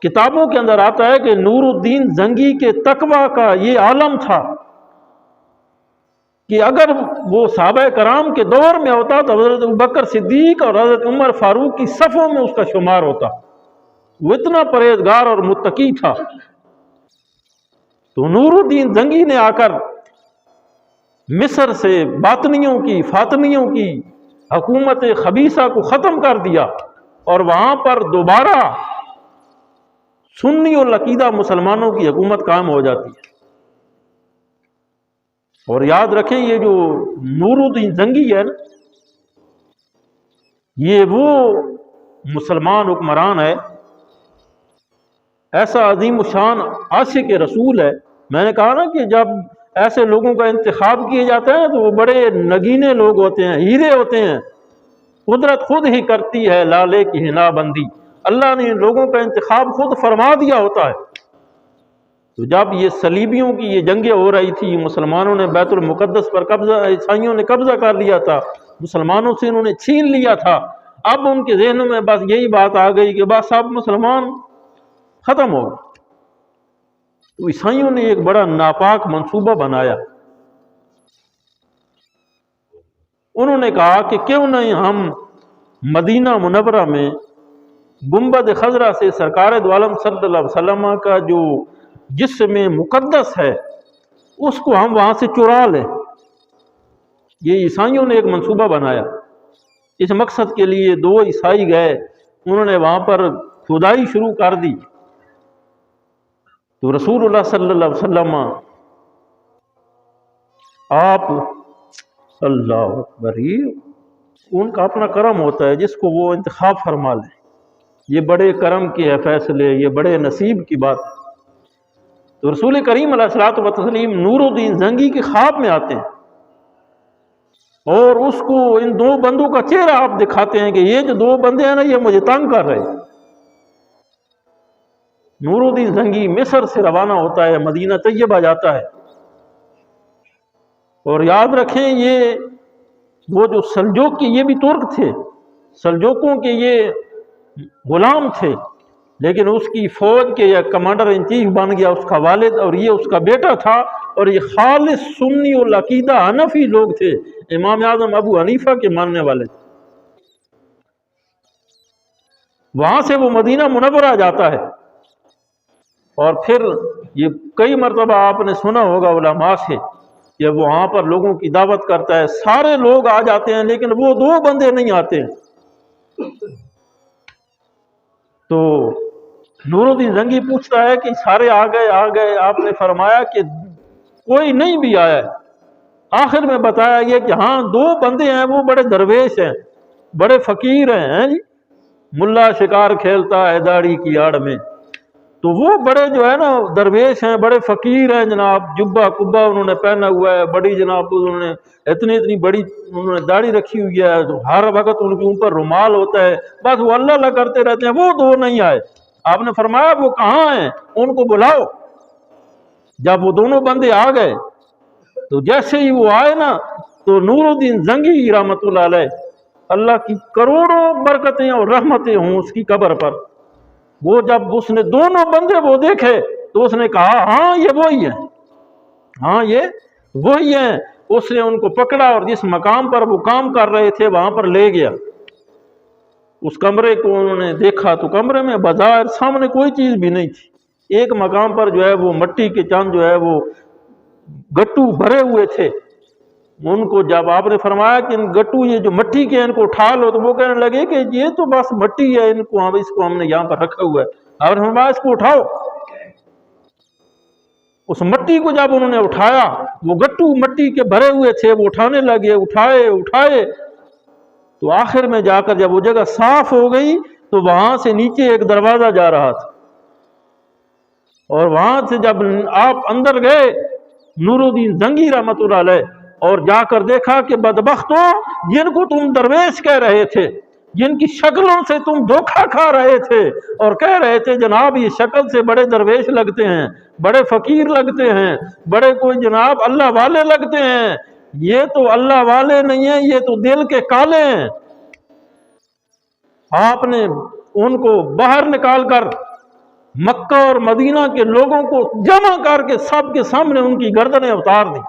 کتابوں کے اندر آتا ہے کہ نور الدین زنگی کے تقوی کا یہ عالم تھا کہ اگر وہ صحابہ کرام کے دور میں ہوتا تو حضرت ابوبکر صدیق اور حضرت عمر فاروق کی صفوں میں اس کا شمار ہوتا. وہ اتنا پرہیزگار اور متقی تھا. تو نور الدین زنگی نے آ کر مصر سے باطنیوں کی فاطمیوں کی حکومت خبیثہ کو ختم کر دیا اور وہاں پر دوبارہ سنی اور عقیدہ مسلمانوں کی حکومت قائم ہو جاتی ہے. اور یاد رکھیں یہ جو نور الدین زنگی ہے نا، یہ وہ مسلمان حکمران ہے، ایسا عظیم الشان عاشق رسول ہے. میں نے کہا نا کہ جب ایسے لوگوں کا انتخاب کیے جاتے ہیں تو وہ بڑے نگینے لوگ ہوتے ہیں، ہیرے ہوتے ہیں. قدرت خود ہی کرتی ہے لالے کی حنا بندی. اللہ نے ان لوگوں کا انتخاب خود فرما دیا ہوتا ہے. تو جب یہ صلیبیوں کی یہ جنگیں ہو رہی تھی، مسلمانوں نے بیت المقدس پر قبضہ، عیسائیوں نے قبضہ کر لیا تھا، مسلمانوں سے انہوں نے چھین لیا تھا. اب ان کے ذہنوں میں بس یہی بات آ گئی کہ بس اب مسلمان ختم ہو گئے. تو عیسائیوں نے ایک بڑا ناپاک منصوبہ بنایا. انہوں نے کہا کہ کیوں نہیں ہم مدینہ منورہ میں گنبد خضرا سے سرکار دو عالم صلی اللہ علیہ وسلم کا جو جسم مقدس ہے اس کو ہم وہاں سے چرا لیں. یہ عیسائیوں نے ایک منصوبہ بنایا. اس مقصد کے لیے دو عیسائی گئے، انہوں نے وہاں پر کھدائی شروع کر دی. تو رسول اللہ صلی اللہ علیہ وسلم آپ اللہ اکبر، ان کا اپنا کرم ہوتا ہے جس کو وہ انتخاب فرما لیں. یہ بڑے کرم کے ہے فیصلے، یہ بڑے نصیب کی بات ہے. تو رسول کریم علیہ الصلوۃ والتسلیم نور الدین زنگی کے خواب میں آتے ہیں اور اس کو ان دو بندوں کا چہرہ آپ دکھاتے ہیں کہ یہ جو دو بندے ہیں نا یہ مجھے تنگ کر رہے ہیں. نور الدین زنگی مصر سے روانہ ہوتا ہے، مدینہ طیبہ جاتا ہے. اور یاد رکھیں یہ وہ جو سلجوق کے، یہ بھی ترک تھے، سلجوقوں کے یہ غلام تھے، لیکن اس کی فوج کے یا کمانڈر ان چیف بن گیا اس کا والد، اور یہ اس کا بیٹا تھا. اور یہ خالص سنی اور عقیدہ حنفی لوگ تھے، امام اعظم ابو حنیفہ کے ماننے والے تھے. وہاں سے وہ مدینہ منورہ جاتا ہے اور پھر یہ کئی مرتبہ آپ نے سنا ہوگا علماء سے کہ وہ وہاں پر لوگوں کی دعوت کرتا ہے. سارے لوگ آ جاتے ہیں لیکن وہ دو بندے نہیں آتے ہیں. تو نور الدین زنگی پوچھتا ہے کہ سارے آ گئے. آپ نے فرمایا کہ کوئی نہیں بھی آیا ہے. آخر میں بتایا یہ کہ ہاں دو بندے ہیں، وہ بڑے درویش ہیں، بڑے فقیر ہیں جی. ملا شکار کھیلتا ہے داڑھی کی آڑ میں. تو وہ بڑے جو ہے نا درویش ہیں، بڑے فقیر ہیں جناب. جبہ کبا انہوں نے پہنا ہوا ہے، بڑی جناب انہوں نے اتنی بڑی انہوں نے داڑھی رکھی ہوئی ہے، تو ہر وقت ان کے اوپر رومال ہوتا ہے. بس وہ اللہ اللہ کرتے رہتے ہیں. وہ دو نہیں آئے. آپ نے فرمایا وہ کہاں ہیں، ان کو بلاؤ. جب وہ دونوں بندے آ گئے تو جیسے ہی وہ آئے نا تو نور الدین زنگی رحمۃ اللہ علیہ، اللہ کی کروڑوں برکتیں اور رحمتیں ہوں اس کی قبر پر، وہ جب اس نے دونوں بندے وہ دیکھے تو اس نے کہا ہاں یہ وہی ہیں، ہاں یہ وہی ہیں. اس نے ان کو پکڑا اور جس مقام پر وہ کام کر رہے تھے وہاں پر لے گیا. اس کمرے کو انہوں نے دیکھا تو کمرے میں بظاہر سامنے کوئی چیز بھی نہیں تھی. ایک مقام پر جو ہے وہ مٹی کے چند جو ہے وہ گٹو بھرے ہوئے تھے. ان کو جب آپ نے فرمایا کہ ان گٹو یہ جو مٹی کے ان کو اٹھا لو، تو وہ کہنے لگے کہ یہ تو بس مٹی ہے، اس کو ہم نے یہاں پر رکھا ہوا ہے. اور فرمایا اس کو اٹھاؤ. اس مٹی کو جب انہوں نے اٹھایا، وہ گٹو مٹی کے بھرے ہوئے تھے، وہ اٹھانے لگے، اٹھائے. تو آخر میں جا کر جب وہ جگہ صاف ہو گئی تو وہاں سے نیچے ایک دروازہ جا رہا تھا. اور وہاں سے جب آپ اندر گئے نور الدین زنگی رحمۃ اللہ علیہ، اور جا کر دیکھا کہ بدبختوں، جن کو تم درویش کہہ رہے تھے، جن کی شکلوں سے تم دھوکہ کھا رہے تھے اور کہہ رہے تھے جناب یہ شکل سے بڑے درویش لگتے ہیں، بڑے فقیر لگتے ہیں، بڑے کوئی جناب اللہ والے لگتے ہیں، یہ تو اللہ والے نہیں ہیں، یہ تو دل کے کالے ہیں. آپ نے ان کو باہر نکال کر مکہ اور مدینہ کے لوگوں کو جمع کر کے سب کے سامنے ان کی گردنیں اتار دی۔